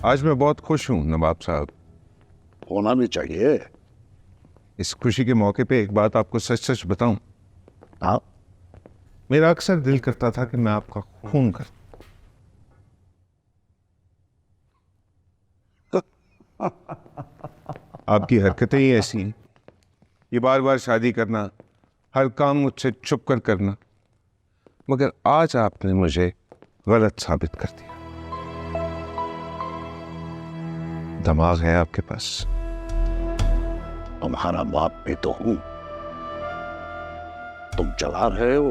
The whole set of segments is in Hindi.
आज मैं बहुत खुश हूँ नवाब साहब। होना भी चाहिए। इस खुशी के मौके पे एक बात आपको सच सच बताऊं। हाँ, मेरा अक्सर दिल करता था कि मैं आपका खून कर। आपकी हरकतें ही ऐसी हैं। ये बार बार शादी करना, हर काम मुझसे छुप कर करना, मगर आज आपने मुझे गलत साबित कर दिया। दिमाग है आपके पास। तुम्हारा बाप भी तो हूं। तुम चला रहे हो,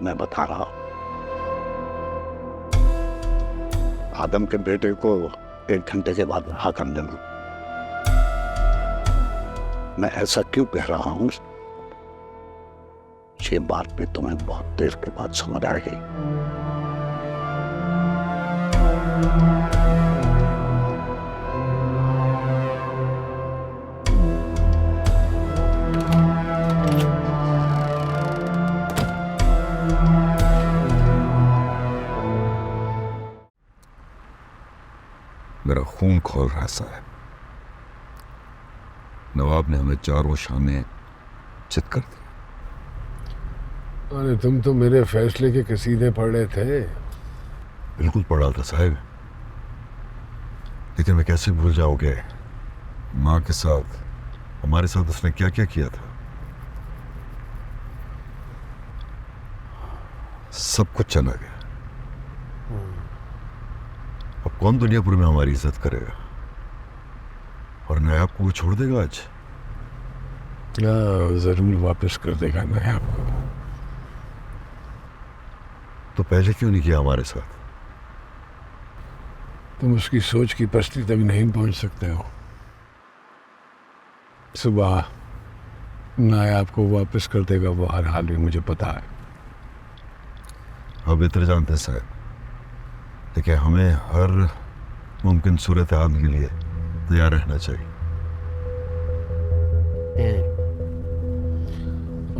मैं बता रहा हूं। आदम के बेटे को 1 घंटे के बाद रहा कर देना। मैं ऐसा क्यों कह रहा हूं, ये बात भी तुम्हें बहुत देर के बाद समझ आएगी। मेरा खून खोल रहा साहब। नवाब ने हमें चारों शामें चित कर दिया। अरे तुम तो मेरे फैसले के कसीदे पढ़ रहे थे। बिल्कुल पढ़ा था साहब, लेकिन मैं कैसे भूल जाओगे माँ के साथ, हमारे साथ उसने क्या क्या किया था। सब कुछ चला गया। अब कौन दुनियापुर में हमारी इज्जत करेगा, और नायाब को वो छोड़ देगा आज। जरूर वापस कर देगा नायाब को। तो पहले क्यों नहीं किया हमारे साथ? तुम उसकी सोच की पस्ती तक नहीं पहुंच सकते हो। सुबह नायाब को वापस कर देगा वो हर हाल में, मुझे पता है। आप बेहतर जानते हैं साहब, लेकिन हमें हर मुमकिन सूरत हाल के लिए तैयार रहना चाहिए।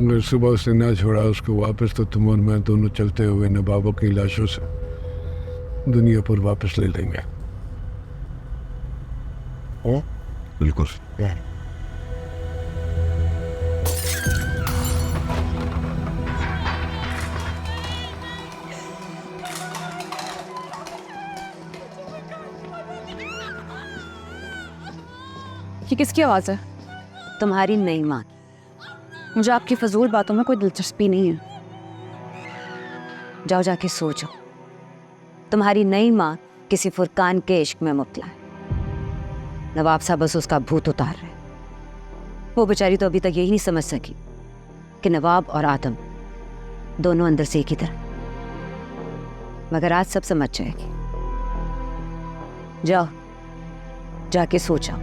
अगर सुबह उसने ना छोड़ा उसको वापस, तो तुम और मैं दोनों चलते हुए नवाबों की लाशों से दुनिया पर वापस ले लेंगे। बिल्कुल। ये किसकी आवाज है? तुम्हारी नई माँ। मुझे आपकी फजूल बातों में कोई दिलचस्पी नहीं है। जाओ जाके सो जाओ। तुम्हारी नई माँ किसी फुरकान के इश्क में मुब्तला है। नवाब साहब बस उसका भूत उतार रहे। वो बेचारी तो अभी तक यही नहीं समझ सकी कि नवाब और आदम दोनों अंदर से एक ही तरह, मगर आज सब समझ जाएगी। जाओ जाके सो जाओ।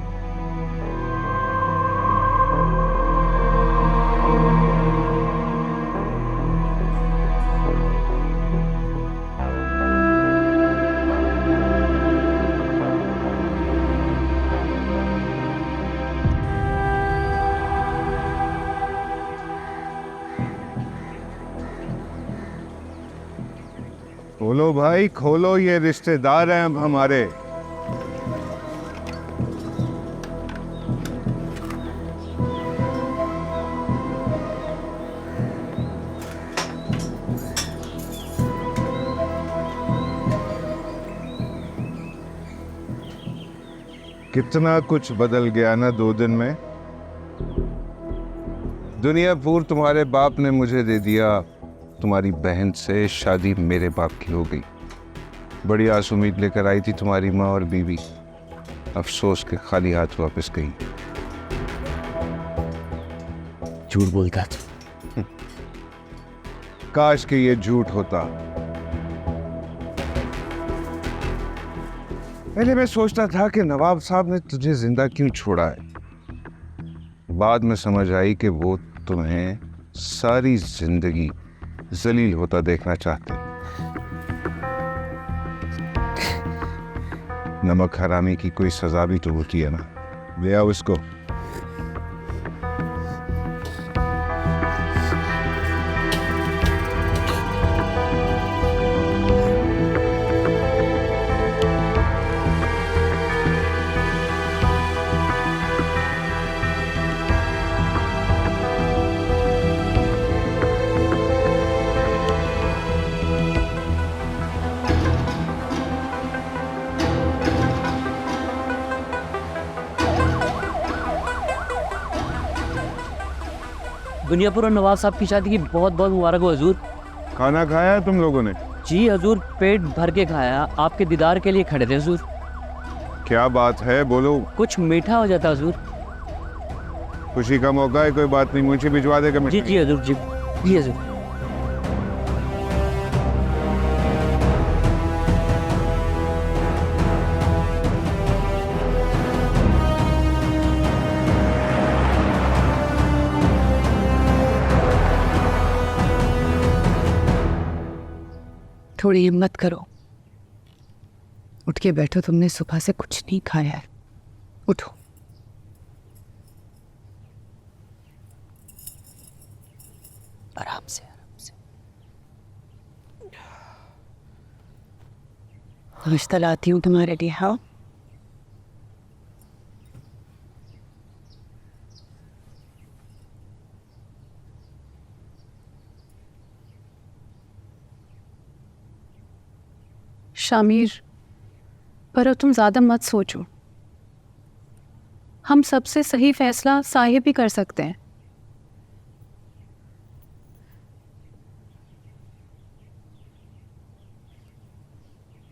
खोलो भाई खोलो, ये रिश्तेदार हैं अब हमारे। कितना कुछ बदल गया ना 2 दिन में। दुनियापुर तुम्हारे बाप ने मुझे दे दिया, तुम्हारी बहन से शादी मेरे बाप की हो गई। बड़ी आस उम्मीद लेकर आई थी तुम्हारी माँ और बीवी, अफसोस के खाली हाथ वापस गई। झूठ बोलता था। काश कि ये झूठ होता। पहले मैं सोचता था कि नवाब साहब ने तुझे जिंदा क्यों छोड़ा है। बाद में समझ आई कि वो तुम्हें सारी जिंदगी जलील होता देखना चाहते। नमक हरामी की कोई सजा भी तो होती है ना। ले आओ इसको। दुनियापुर और नवाब साहब की शादी की बहुत बहुत मुबारक हो हजूर। खाना खाया है तुम लोगों ने? जी हजूर, पेट भर के खाया, आपके दीदार के लिए खड़े थे हजूर। क्या बात है, बोलो। कुछ मीठा हो जाता हजूर। खुशी का मौका है, कोई बात नहीं, मुझे भिजवा देगा। जी जी हजूर, जी जी हजूर। थोड़ी हिम्मत करो, उठ के बैठो, तुमने सुबह से कुछ नहीं खाया है, उठो। आराम से आराम से। रिश्ता लाती हूँ तुम्हारे लिए। हाँ, शामिर, पर अब तुम ज़्यादा मत सोचो। हम सबसे सही फैसला साहिब ही कर सकते हैं।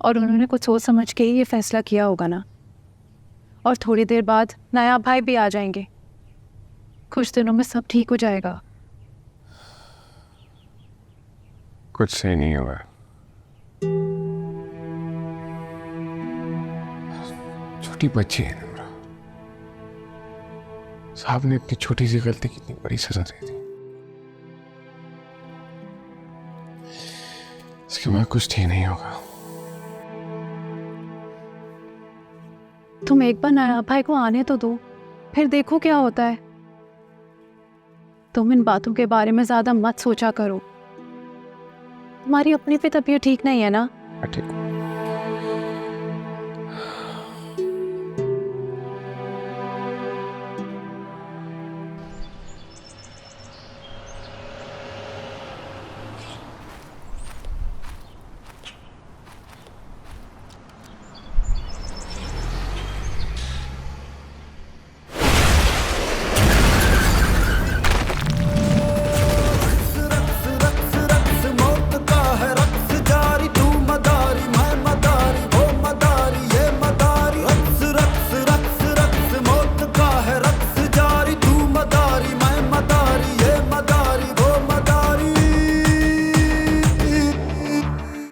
और उन्होंने कुछ सोच समझ के ही ये फैसला किया होगा ना। और थोड़ी देर बाद नया भाई भी आ जाएंगे, कुछ दिनों में सब ठीक हो जाएगा। कुछ सही नहीं हुआ। छोटी बच्ची है नूरा। साहब ने इतनी छोटी सी गलती की इतनी बड़ी सजा दे दी। इसके बाद कुछ ठीक नहीं होगा। तुम एक बार नया भाई को आने तो दो, फिर देखो क्या होता है। तुम इन बातों के बारे में ज्यादा मत सोचा करो। तुम्हारी अपनी भी तबीयत ठीक नहीं है ना। ठीक।